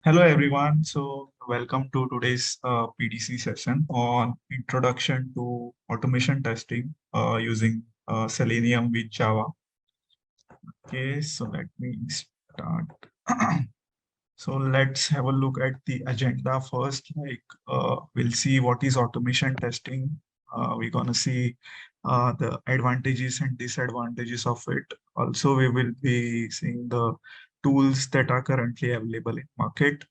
Hello everyone. Welcome to today's PDC session on introduction to automation testing using Selenium with Java. Okay, so let me start. So let's have a look at the agenda first. We'll see what is automation testing. We're gonna see the advantages and disadvantages of it. Also, we will be seeing the tools that are currently available in market.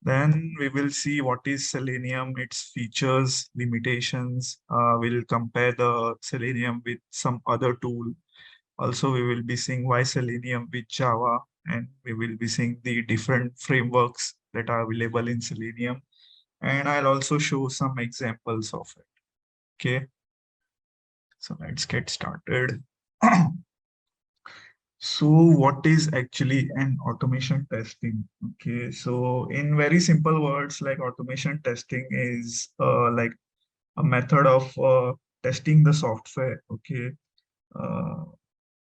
Then we will see what is Selenium, its features, limitations. We'll compare the Selenium with some other tool. Also, we will be seeing why Selenium with Java, and we will be seeing the different frameworks that are available in Selenium. And I'll also show some examples of it. Okay, so let's get started. So what is actually an automation testing? Okay, so in very simple words, like automation testing is like a method of testing the software. Okay, uh,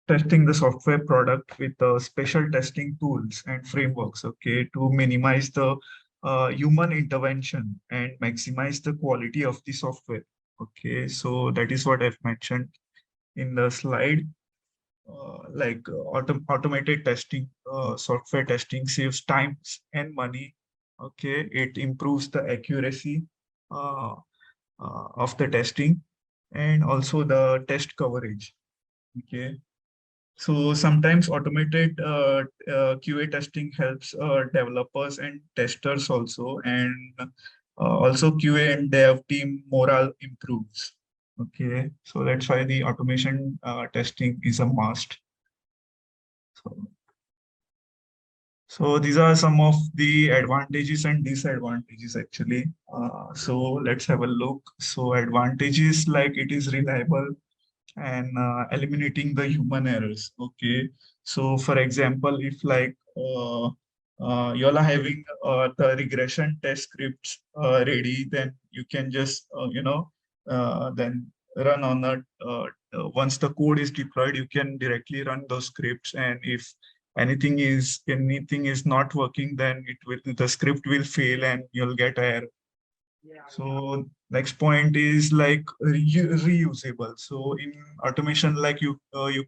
testing the software product with special testing tools and frameworks. Okay, to minimize the human intervention and maximize the quality of the software. Okay, so that is what I've mentioned in the slide. Automated testing, software testing saves time and money. Okay, it improves the accuracy uh, of the testing and also the test coverage. Okay, so sometimes automated QA testing helps developers and testers also, and also QA and dev team morale improves. Okay, so that's why the automation testing is a must. So So these are some of the advantages and disadvantages actually. So let's have a look. So advantages like it is reliable and eliminating the human errors. Okay. So for example, if you all are having the regression test scripts ready, then you can just, then run on that. Once the code is deployed, you can directly run those scripts. And if anything is not working, then the script will fail and you'll get error. So next point is like reusable. So in automation, like you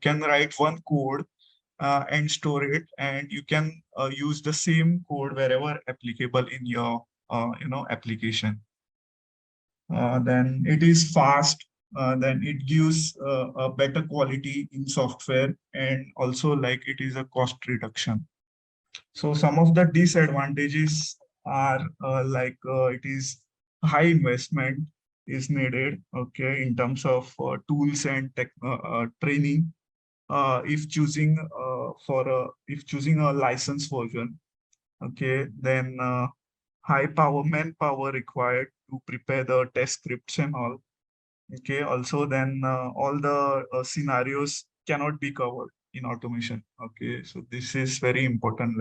can write one code and store it, and you can use the same code wherever applicable in your application. Then it is fast. Then it gives a better quality in software, and also like it is a cost reduction. So some of the disadvantages are it is high investment is needed, okay, in terms of tools and tech training. If choosing a license version, okay, then high power manpower required to prepare the test scripts and all. Okay, also then all the scenarios cannot be covered in automation. Okay, so this is very important.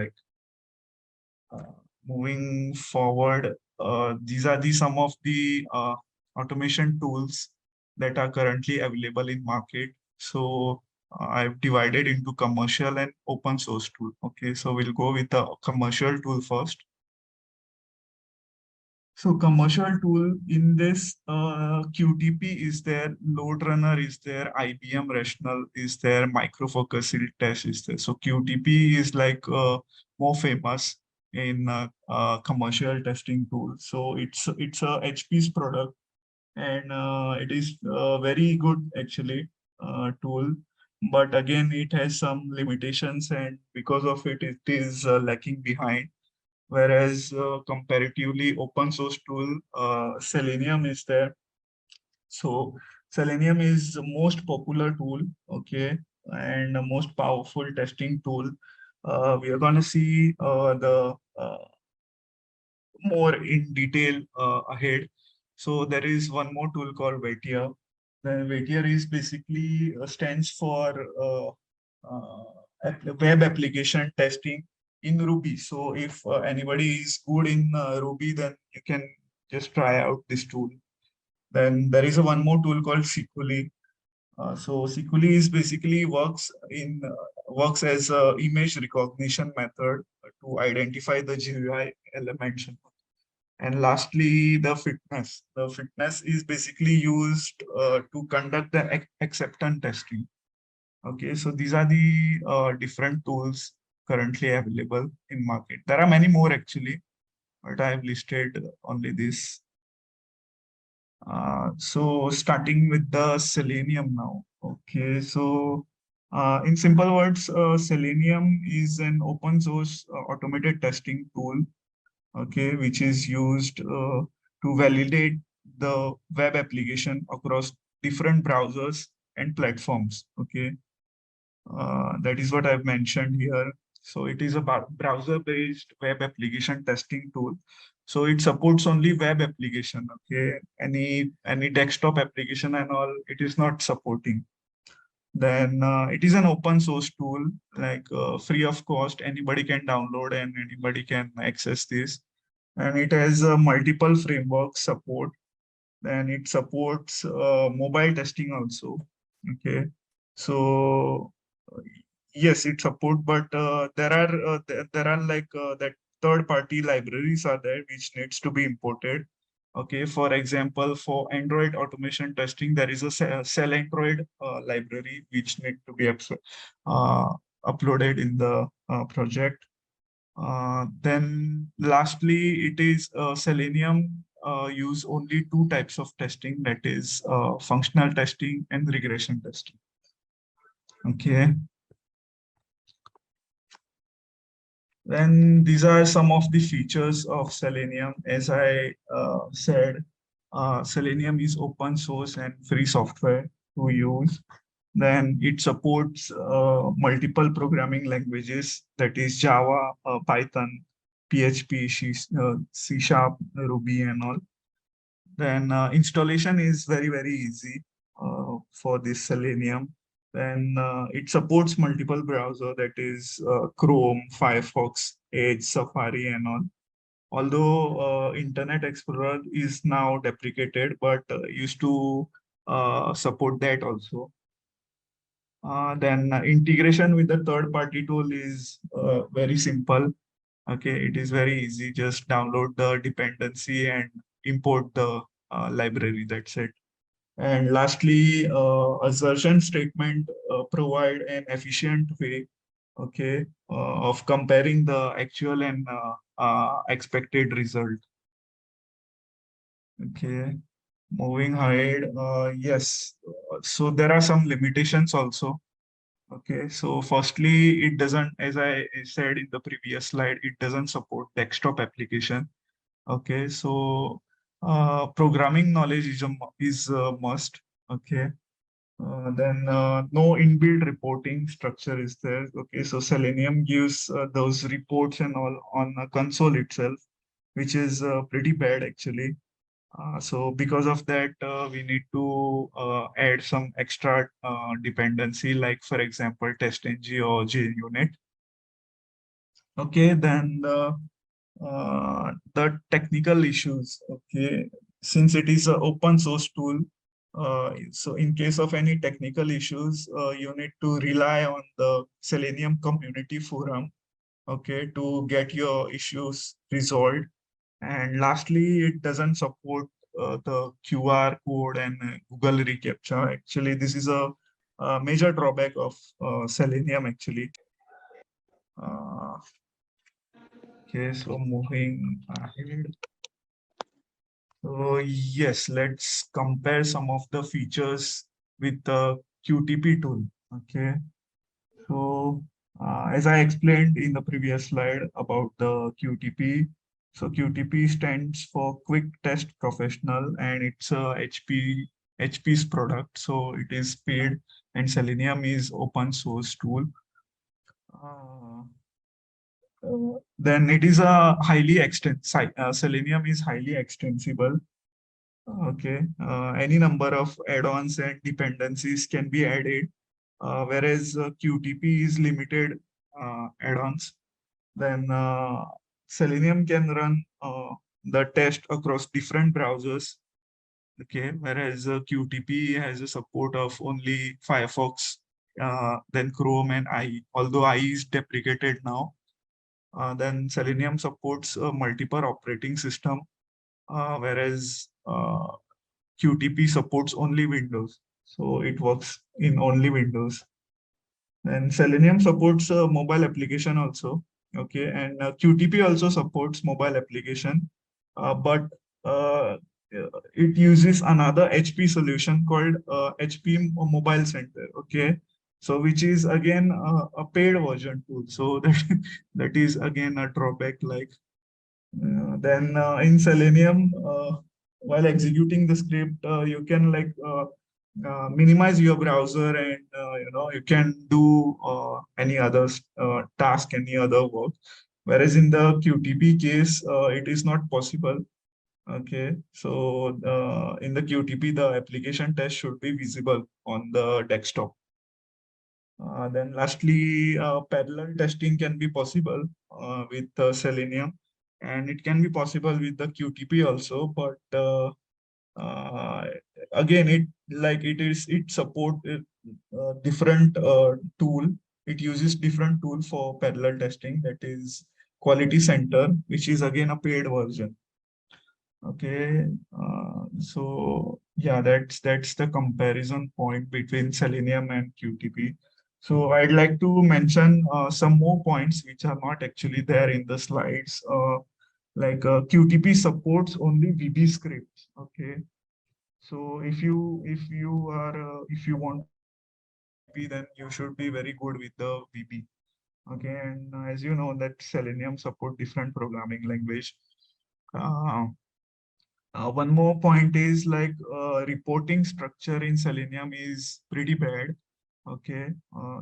Uh, Moving forward, these are some of the automation tools that are currently available in market. So I've divided into commercial and open source tool. Okay, so we'll go with the commercial tool first. So commercial tool in this QTP is there, load runner is there, IBM rational is there, micro focus test is there. So QTP is like more famous in commercial testing tool. So it's a HP's product, and it is very good actually tool. But again, it has some limitations, and because of it, it is lacking behind. Whereas comparatively open source tool, Selenium is there. So Selenium is the most popular tool, okay, and the most powerful testing tool. We are going to see the more in detail ahead. So there is one more tool called Wetier. Then Wetier is basically stands for web application testing in Ruby. So if anybody is good in Ruby, then you can just try out this tool. Then there is one more tool called Sikuli. So Sikuli is basically works in works as a image recognition method to identify the GUI elements. And lastly, the fitness. The fitness is basically used to conduct the acceptance testing. Okay, so these are the different tools currently available in market. There are many more actually, but I have listed only this. So starting with the Selenium now. Okay, so in simple words, Selenium is an open source automated testing tool, okay, which is used to validate the web application across different browsers and platforms. Okay, that is what I've mentioned here. So it is a browser-based web application testing tool. So it supports only web application. Okay, any desktop application and all, it is not supporting. Then it is an open source tool, like free of cost. Anybody can download and anybody can access this. And it has multiple framework support. Then it supports mobile testing also. Okay, so yes, it support, but there are like that third-party libraries are there which needs to be imported. Okay, for example, for Android automation testing, there is a Cell Android library which need to be uh, uploaded in the project. Then lastly, it is Selenium use only two types of testing, that is functional testing and regression testing. Okay. Then these are some of the features of Selenium. As I said, Selenium is open source and free software to use. Then it supports multiple programming languages, that is Java, Python, PHP, C Sharp, Ruby, and all. Then installation is very, very easy for this Selenium. Then it supports multiple browser, that is Chrome, Firefox, Edge, Safari, and all. Although Internet Explorer is now deprecated, but used to support that also. Then integration with the third-party tool is very simple. Okay, it is very easy. Just download the dependency and import the library. That's it. And lastly, assertion statement provide an efficient way, okay, of comparing the actual and expected result. Okay, moving ahead. Yes, so there are some limitations also. Okay, so firstly, it doesn't, as I said in the previous slide, it doesn't support desktop application. Okay, so programming knowledge is a must. Okay, then no inbuilt reporting structure is there. Okay, so Selenium gives those reports and all on a console itself, which is pretty bad actually. So because of that, we need to add some extra dependency, like for example, TestNG or JUnit. Okay, then the technical issues. Okay, since it is an open source tool, so in case of any technical issues, you need to rely on the Selenium community forum, okay, to get your issues resolved. And lastly, it doesn't support the QR code and Google reCAPTCHA. Actually, this is a major drawback of Selenium actually. Okay, so moving ahead. So yes, let's compare some of the features with the QTP tool. Okay, so as I explained in the previous slide about the QTP, so QTP stands for Quick Test Professional, and it's a HP's product. So it is paid, and Selenium is open source tool. Uh, then it is a highly Selenium is highly extensible. Okay, any number of add-ons and dependencies can be added, whereas QTP is limited add-ons. Then Selenium can run the test across different browsers. Okay, whereas QTP has a support of only Firefox, then Chrome and IE, although IE is deprecated now. Then Selenium supports multiple operating system, whereas QTP supports only Windows. So it works in only Windows. And Selenium supports mobile application also. Okay, and QTP also supports mobile application, but uh, it uses another HP solution called HP Mobile Center. Okay, so which is again a paid version tool. So that is again a drawback. Like then in Selenium, while executing the script, you can like minimize your browser and you can do any other task, any other work. Whereas in the QTP case, it is not possible. Okay, so in the QTP, the application test should be visible on the desktop. Then lastly, parallel testing can be possible with Selenium, and it can be possible with the QTP also. But uh, again, it support different tool. It uses different tool for parallel testing. That is Quality Center, which is again a paid version. Okay, so yeah, that's the comparison point between Selenium and QTP. So I'd like to mention some more points which are not actually there in the slides. Like QTP supports only VB scripts. Okay, so if you want to use QTP, then you should be very good with the VB. Okay, and as you know that Selenium support different programming language. Uh, One more point is like reporting structure in Selenium is pretty bad. Okay,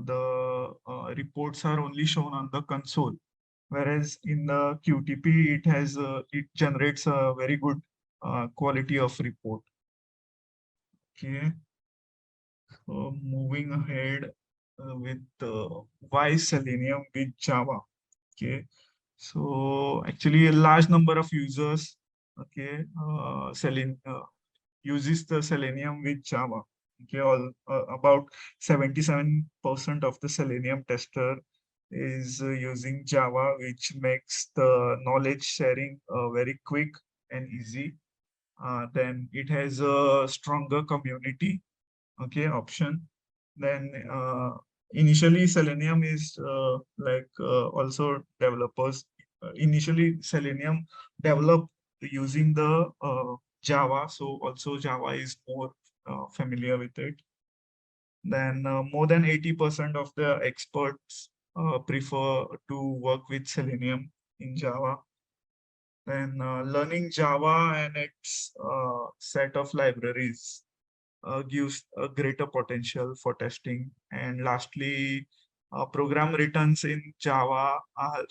the reports are only shown on the console, whereas in the QTP it generates a very good quality of report. Okay, so moving ahead with why Selenium with Java. Okay, so actually a large number of users, okay, uses the Selenium with Java. Okay, about 77% of the Selenium tester is using Java, which makes the knowledge sharing very quick and easy. Then it has a stronger community, okay, option. Then initially Selenium is also developers. Initially Selenium developed using the Java, so also Java is more familiar with it. Then more than 80% of the experts prefer to work with Selenium in Java. Then learning Java and its set of libraries gives a greater potential for testing. And lastly, program returns in Java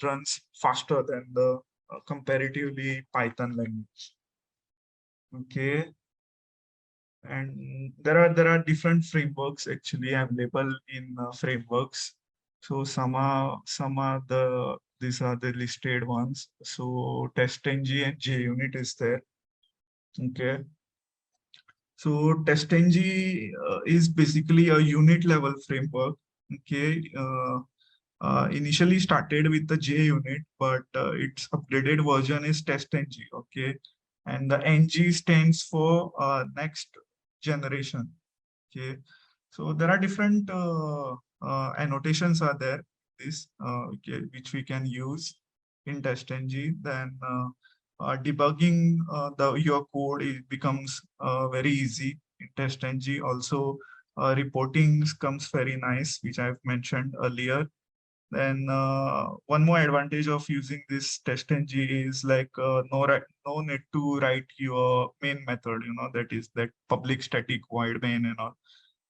runs faster than the comparatively Python language. Okay, and there are different frameworks actually available in frameworks. So some are these are the listed ones. So TestNG and JUnit is there. Okay. So TestNG is basically a unit level framework. Okay. Initially started with the JUnit, but its updated version is TestNG. Okay. And the NG stands for next generation. Okay. So there are different annotations are there, this okay, which we can use in TestNG. Then debugging your code, it becomes very easy in TestNG. Also, reporting comes very nice, which I've mentioned earlier. Then one more advantage of using this TestNG is like no need to write your main method. That is that public static void main and all.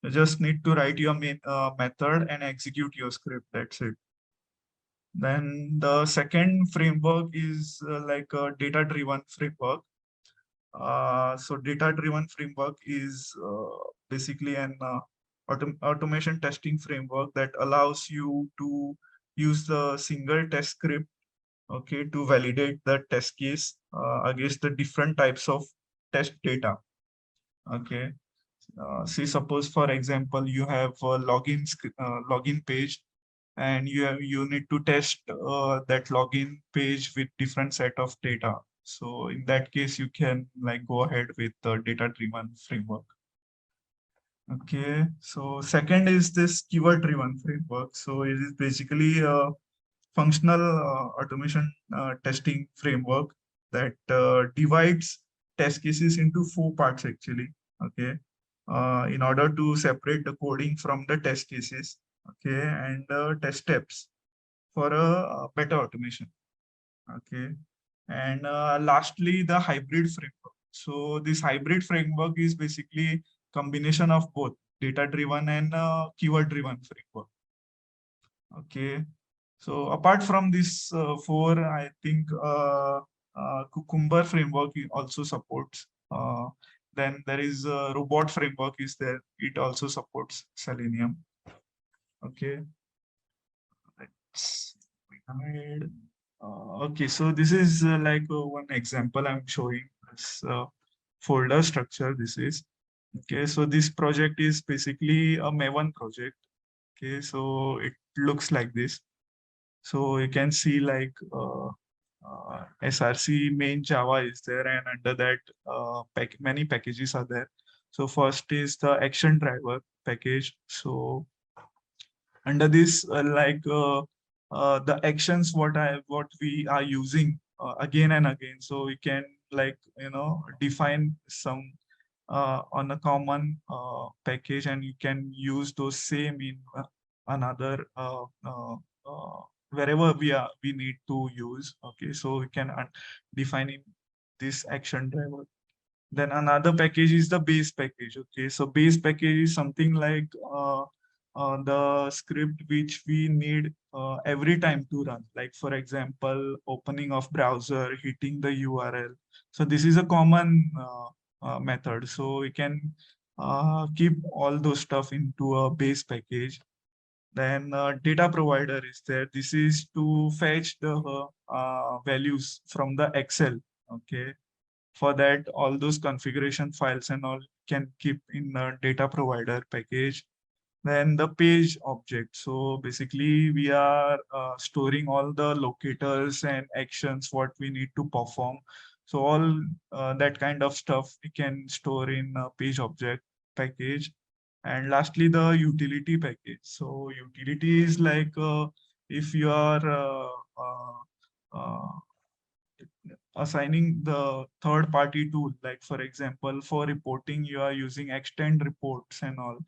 You just need to write your main method and execute your script. That's it. Then the second framework is like a data-driven framework. So data-driven framework is basically an automation testing framework that allows you to use the single test script, okay, to validate the test case against the different types of test data. Okay. See, suppose for example, you have a login page, and you need to test that login page with different set of data. So in that case, you can like go ahead with the data-driven framework. Okay, so second is this keyword-driven framework. So it is basically a functional automation testing framework that divides test cases into four parts actually. Okay, in order to separate the coding from the test cases. Okay, and test steps for a better automation. Okay, and lastly, the hybrid framework. So this hybrid framework is basically combination of both data-driven and keyword-driven framework. Okay, so apart from this four, I think Cucumber framework also supports. Then there is a robot framework is there. It also supports Selenium. Okay, let's ahead. Okay, so this is like one example I'm showing this folder structure. This is okay. So this project is basically a Maven project. Okay, so it looks like this. So you can see like SRC main Java is there, and under that many packages are there. So first is the action driver package. So under this the actions what we are using again and again. So we can like define some on a common package, and you can use those same in another wherever we need to use. Okay, so we can define in this action driver. Then another package is the base package. Okay, so base package is something like the script which we need every time to run. Like for example, opening of browser, hitting the URL. So this is a common method. So we can keep all those stuff into a base package. Then data provider is there. This is to fetch the values from the Excel. Okay, for that, all those configuration files and all can keep in the data provider package. Then the page object. So basically we are storing all the locators and actions what we need to perform. So all that kind of stuff we can store in a page object package. And lastly, the utility package. So utility is like if you are assigning the third party tool, like for example, for reporting, you are using extend reports and all,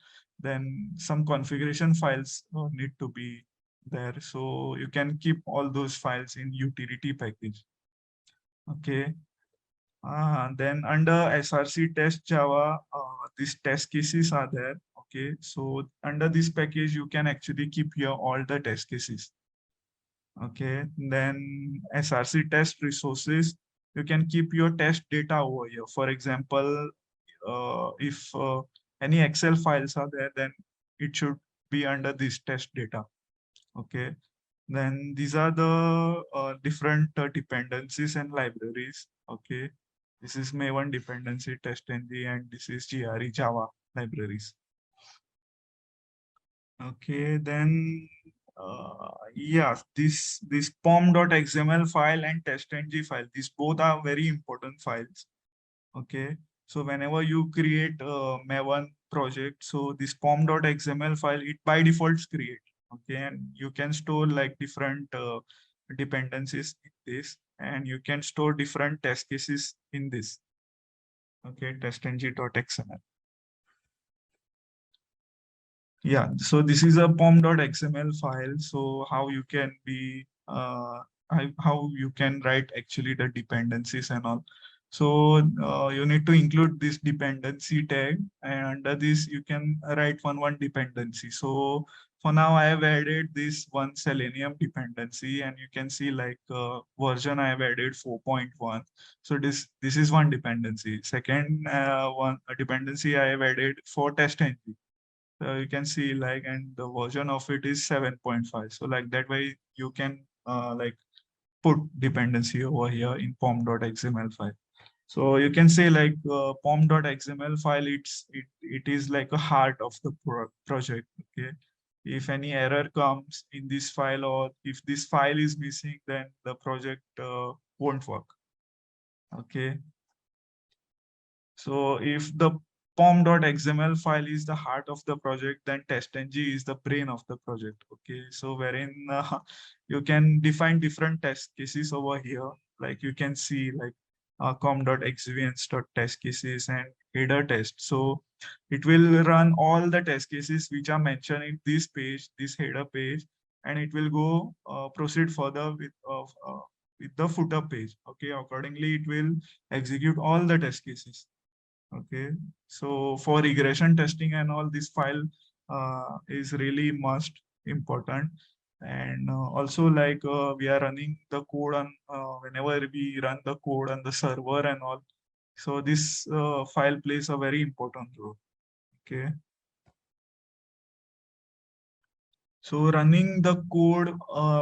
then some configuration files need to be there. So you can keep all those files in utility package. Okay. Then under SRC test Java, these test cases are there. Okay. So under this package, you can actually keep here all the test cases. Okay, then SRC test resources, you can keep your test data over here. For example, if any Excel files are there, then it should be under this test data. Okay, then these are the different dependencies and libraries. Okay, this is Maven dependency test ng, and this is GRE Java libraries. Okay, then yeah, this pom.xml file and testng file, these both are very important files. Okay, so whenever you create a Maven project, so this pom.xml file, it by default create. Okay, and you can store like different dependencies in this, and you can store different test cases in this. Okay, testng.xml. Yeah, so this is a pom.xml file. So how you can be how you can write actually the dependencies and all. So you need to include this dependency tag, and under this you can write one dependency. So for now I have added this one Selenium dependency, and you can see like version I have added 4.1. So this is one dependency. Second one a dependency I have added for test engine. You can see like, and the version of it is 7.5. So like that way you can like put dependency over here in pom.xml file. So you can say like pom.xml file, it is like a heart of the project. Okay. If any error comes in this file, or if this file is missing, then the project won't work. Okay. So if the pom.xml file is the heart of the project, then testng is the brain of the project. Okay. So wherein you can define different test cases over here. Like you can see like com.exvents.test cases and header test. So it will run all the test cases which are mentioned in this page, this header page, and it will go proceed further with the footer page. Okay. Accordingly, it will execute all the test cases. Okay, so for regression testing and all, this file is really must important. And also like we are running the code on whenever we run the code on the server and all. So this file plays a very important role. Okay. So running the code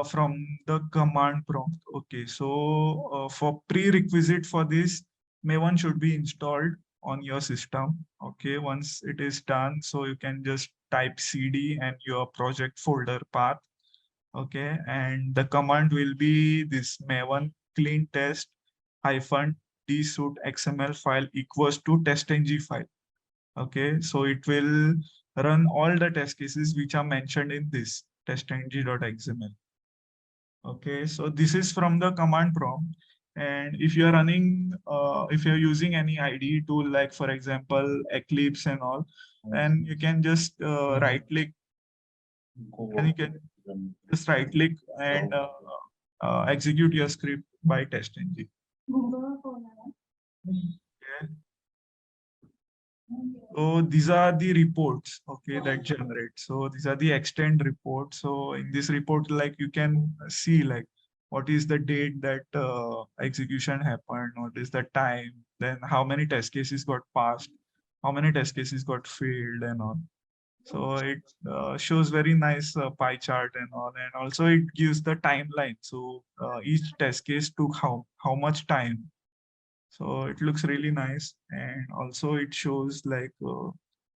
from the command prompt. Okay, so for prerequisite for this, Maven should be installed on your system. Okay, once it is done, so you can just type cd and your project folder path. Okay, and the command will be this Maven clean test hyphen dshoot xml file equals to testng file. Okay, so it will run all the test cases which are mentioned in this testng.xml. Okay, so this is from the command prompt. And if you're running, if you're using any IDE tool, like for example, Eclipse and all, then you can just right click and you can just right click and execute your script by testng. Okay. So these are the reports, okay, that generate. So these are the extend reports. So in this report, like you can see like what is the date that execution happened, what is the time, then how many test cases got passed, how many test cases got failed and all. So it shows very nice pie chart and all, and also it gives the timeline. So each test case took how much time. So it looks really nice, and also it shows like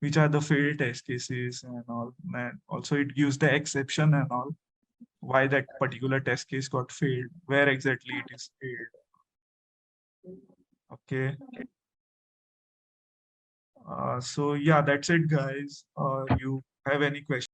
which are the failed test cases and all. And also it gives the exception and all, why that particular test case got failed, where exactly it is failed. Okay. So yeah, that's it, guys. You have any questions?